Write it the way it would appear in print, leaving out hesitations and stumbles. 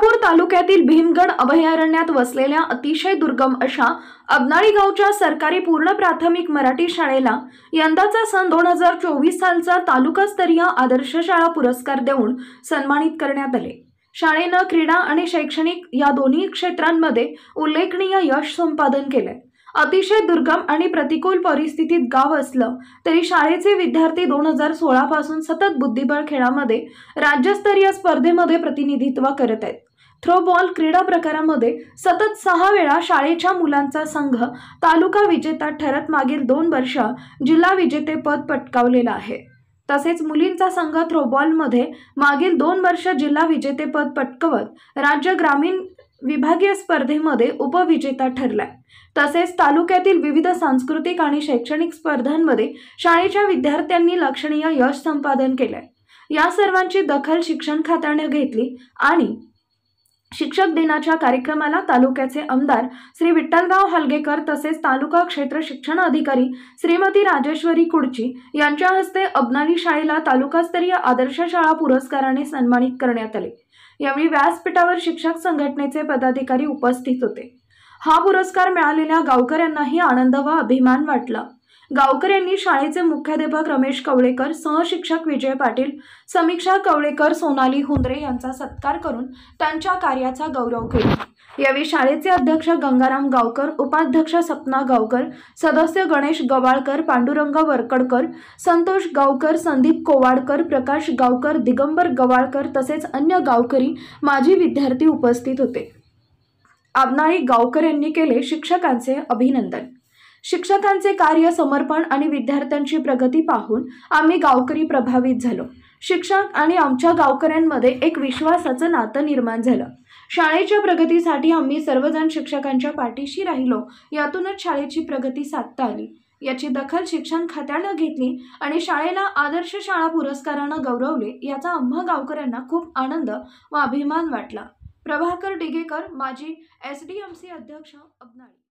रेणापूर तालुक्यातील भीमगड अभयारण्यात वसलेल्या अतिशय दुर्गम अशा अबनाळी गावच्या सरकारी पूर्ण प्राथमिक मराठी शाळेला यंदाचा सन 2024 सालचा तालुकास्तरीय आदर्श शाळा पुरस्कार देऊन सन्मानित करण्यात आले। शाळेनं क्रीडा आणि शैक्षणिक या दोन्ही क्षेत्रांमध्ये उल्लेखनीय यश संपादन केले। अतिशय दुर्गम आणि प्रतिकूल परिस्थितीत गाव असलं तरी शाळेचे विद्यार्थी 2016 पासून सतत बुद्धिबळ खेळामध्ये राज्यस्तरीय स्पर्धेमध्ये प्रतिनिधित्व करत आहेत। थ्रोबॉल क्रीडा प्रकारामध्ये सतत 6 वेळा शाळेच्या मुलांचा संघ तालुका विजेता ठरत मागील 2 वर्ष जिल्हा विजेतेपद पटकावलेलं आहे। तसेच मुलींचा संघ थ्रोबॉलमध्ये मागील 2 वर्ष जिल्हा विजेतेपद पटकवत राज्य ग्रामीण विभागीय स्पर्धेमध्ये उपविजेता ठरलाय। तसेच तालुक्यातील विविध सांस्कृतिक आणि शैक्षणिक स्पर्धांमध्ये शाळेच्या विद्यार्थ्यांनी लक्षणीय यश संपादन केले। या सर्वांची दखल शिक्षण खात्याने घेतली आणि शिक्षक दिनाच्या कार्यक्रमाला तालुक्याचे आमदार श्री विठ्ठलराव हलगेकर तसेच तालुका क्षेत्र शिक्षण अधिकारी श्रीमती राजेश्वरी कुडची यांच्या हस्ते अबनाळी शाळेला तालुकास्तरीय आदर्श शाळा पुरस्काराने सन्मानित करण्यात आले। यावेळी व्यासपीठावर शिक्षक संघटनेचे पदाधिकारी उपस्थित होते। हा पुरस्कार मिळालेल्या गावकऱ्यांनाही आनंद व अभिमान वाटला। गावकऱ्यांनी शाळेचे मुख्याध्यापक रमेश कवळेकर, सहशिक्षक विजय पाटील, समीक्षा कवळेकर, सोनाली हुंद्रे यांचा सत्कार करून त्यांच्या कार्याचा गौरव केला। यावेळी शाळेचे अध्यक्ष गंगाराम गावकर, उपाध्यक्ष सपना गावकर, सदस्य गणेश गवाळकर, पांडुरंग वरकडकर, संतोष गावकर, संदीप कोवाडकर, प्रकाश गावकर, दिगंबर गवाळकर तसेच अन्य गावकरी, माजी विद्यार्थी उपस्थित होते। अबनाळी गावकऱ्यांनी केले शिक्षकांचे अभिनंदन। शिक्षकांचे कार्य, समर्पण आणि विद्यार्थ्यांची प्रगती पाहून आम्ही गावकरी प्रभावित झालो। शिक्षक आणि आमच्या गावकऱ्यांमध्ये एक विश्वासाचं नातं निर्माण झालं। शाळेच्या प्रगतीसाठी आम्ही सर्वजण शिक्षकांच्या पाठीशी राहिलो। यातूनच शाळेची प्रगती साधता आली। याची दखल शिक्षण खात्यानं घेतली आणि शाळेला आदर्श शाळा पुरस्कारानं गौरवले। याचा आम्हा गावकऱ्यांना खूप आनंद व अभिमान वाटला। प्रभाकर डिगेकर, माजी SDMC अध्यक्ष, अबनाळी।